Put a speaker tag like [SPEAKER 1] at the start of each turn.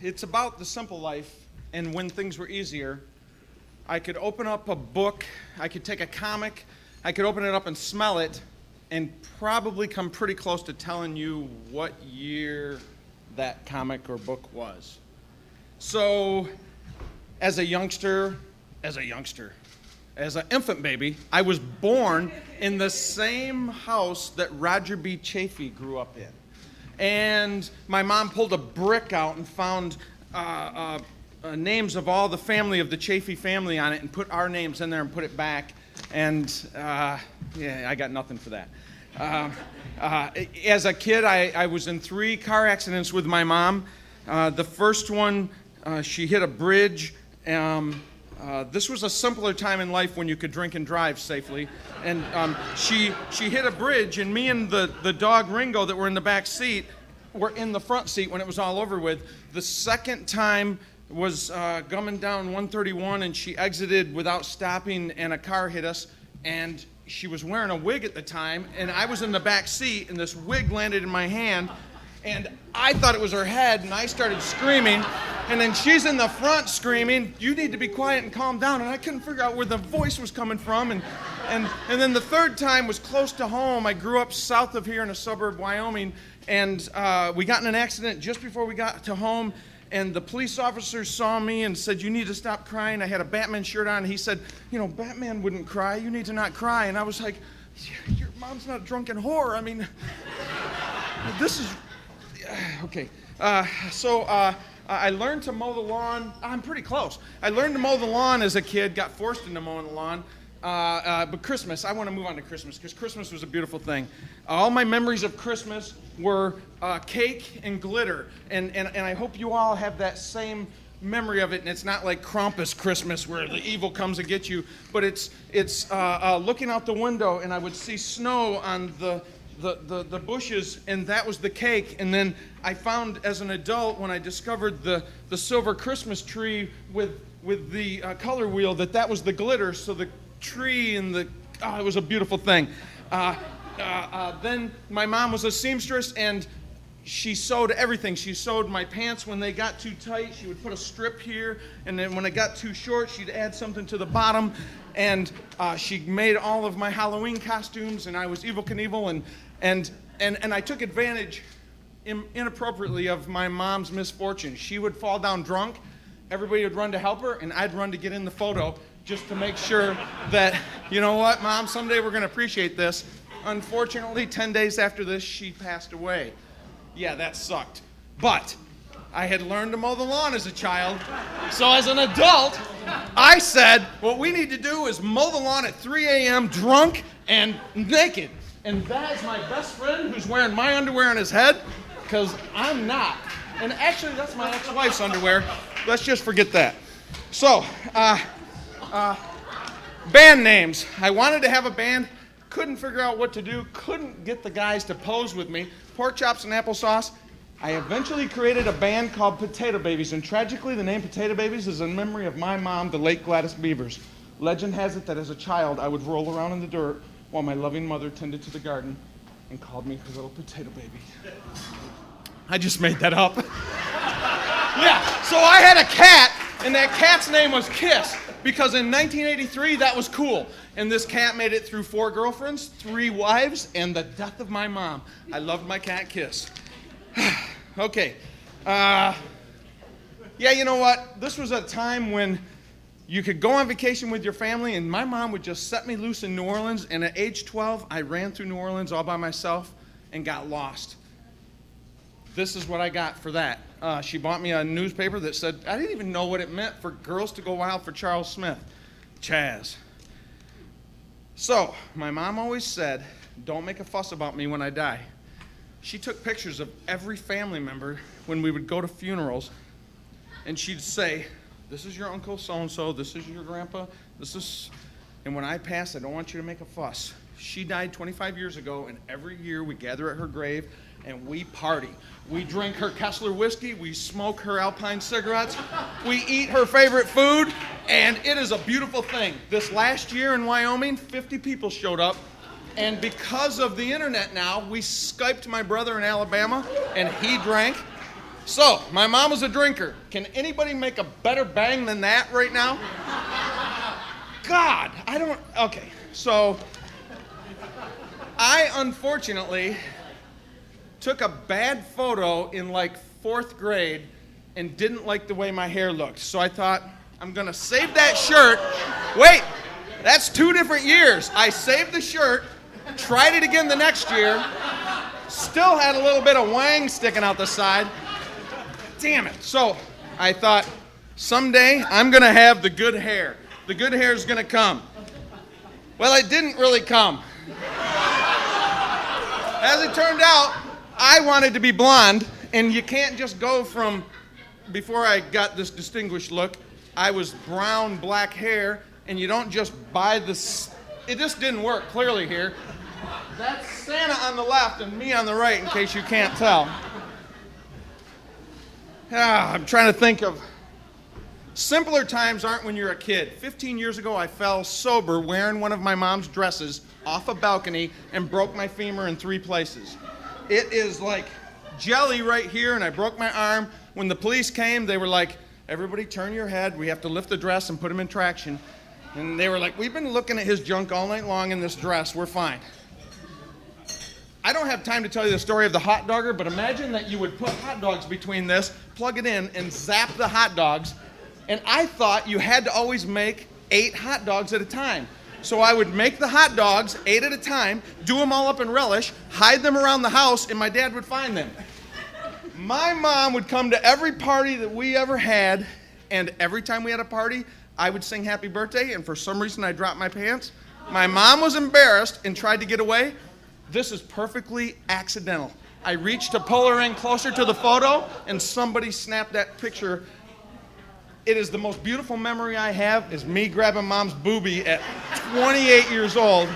[SPEAKER 1] it's about the simple life, and when things were easier, I could open up a book, I could take a comic, I could open it up and smell it, and probably come pretty close to telling you what year that comic or book was. So, as an infant baby, I was born in the same house that Roger B. Chaffee grew up in. And my mom pulled a brick out and found names of all the family of the Chaffee family on it and put our names in there and put it back. And I got nothing for that. As a kid, I was in 3 car accidents with my mom. The first one, she hit a bridge. This was a simpler time in life when you could drink and drive safely. And she hit a bridge, and me and the dog Ringo that were in the back seat were in the front seat when it was all over with. The second time was gumming down 131, and she exited without stopping, and a car hit us. And she was wearing a wig at the time, and I was in the back seat, and this wig landed in my hand, and I thought it was her head, and I started screaming, and then she's in the front screaming, "You need to be quiet and calm down," and I couldn't figure out where the voice was coming from, and then the third time was close to home. I grew up south of here in a suburb, Wyoming, and we got in an accident just before we got to home, and the police officer saw me and said, "You need to stop crying." I had a Batman shirt on, and he said, "Batman wouldn't cry. You need to not cry." And I was like, "Your mom's not a drunken whore. I mean, this is..." Okay. So I learned to mow the lawn. I'm pretty close. I learned to mow the lawn as a kid, got forced into mowing the lawn. But Christmas, I want to move on to Christmas, because Christmas was a beautiful thing. All my memories of Christmas were cake and glitter, and I hope you all have that same memory of it, and it's not like Krampus Christmas where the evil comes and gets you, but it's looking out the window, and I would see snow on the bushes, and that was the cake. And then I found as an adult, when I discovered the silver Christmas tree with the color wheel, that was the glitter. So the tree and it was a beautiful thing. Then my mom was a seamstress, and she sewed everything. She sewed my pants when they got too tight. She would put a strip here, and then when it got too short, she'd add something to the bottom. And she made all of my Halloween costumes, and I was Evel Knievel, and I took advantage inappropriately of my mom's misfortune. She would fall down drunk, everybody would run to help her, and I'd run to get in the photo just to make sure that, you know what, Mom, someday we're going to appreciate this. Unfortunately, 10 days after this, she passed away. Yeah, that sucked. But I had learned to mow the lawn as a child, so as an adult, I said, what we need to do is mow the lawn at 3 a.m. drunk and naked. And that is my best friend who's wearing my underwear on his head, because I'm not. And actually, that's my ex-wife's underwear. Let's just forget that. So, band names. I wanted to have a band, couldn't figure out what to do, couldn't get the guys to pose with me. Pork chops and applesauce. I eventually created a band called Potato Babies, and tragically the name Potato Babies is in memory of my mom, the late Gladys Beavers. Legend has it that as a child I would roll around in the dirt while my loving mother tended to the garden and called me her little potato baby. I just made that up. Yeah, so I had a cat, and that cat's name was Kiss, because in 1983 that was cool. And this cat made it through 4 girlfriends, 3 wives, and the death of my mom. I loved my cat Kiss. Okay. Yeah, you know what? This was a time when you could go on vacation with your family, and my mom would just set me loose in New Orleans, and at age 12, I ran through New Orleans all by myself and got lost. This is what I got for that. She bought me a newspaper that said, I didn't even know what it meant for girls to go wild for Charles Smith. Chaz. So, my mom always said, don't make a fuss about me when I die. She took pictures of every family member when we would go to funerals, and she'd say, this is your uncle so-and-so, this is your grandpa, and when I pass, I don't want you to make a fuss. She died 25 years ago, and every year we gather at her grave, and we party. We drink her Kessler whiskey, we smoke her Alpine cigarettes, we eat her favorite food, and it is a beautiful thing. This last year in Wyoming, 50 people showed up, and because of the internet now, we Skyped my brother in Alabama, and he drank. So, my mom was a drinker. Can anybody make a better bang than that right now? God, okay. So, I unfortunately took a bad photo in like 4th grade and didn't like the way my hair looked. So I thought, I'm gonna save that shirt. Wait, that's 2 different years. I saved the shirt, tried it again the next year, still had a little bit of wang sticking out the side. Damn it. So I thought, someday I'm gonna have the good hair. The good hair is gonna come. Well, it didn't really come. As it turned out, I wanted to be blonde, and you can't just go from, before I got this distinguished look, I was brown, black hair, and you don't just buy this. It just didn't work clearly here. That's Santa on the left and me on the right, in case you can't tell. I'm trying to think of, simpler times aren't when you're a kid. 15 years ago, I fell sober wearing one of my mom's dresses off a balcony and broke my femur in 3 places. It is like jelly right here, and I broke my arm. When the police came, they were like, everybody turn your head. We have to lift the dress and put him in traction. And they were like, we've been looking at his junk all night long in this dress. We're fine. I don't have time to tell you the story of the hot dogger, but imagine that you would put hot dogs between this, plug it in, and zap the hot dogs. And I thought you had to always make 8 hot dogs at a time. So I would make the hot dogs 8 at a time, do them all up in relish, hide them around the house, and my dad would find them. My mom would come to every party that we ever had, and every time we had a party, I would sing happy birthday, and for some reason I dropped my pants. My mom was embarrassed and tried to get away. This is perfectly accidental. I reached to pull her in closer to the photo, and somebody snapped that picture. It is the most beautiful memory I have, is me grabbing mom's boobie at 28 years old.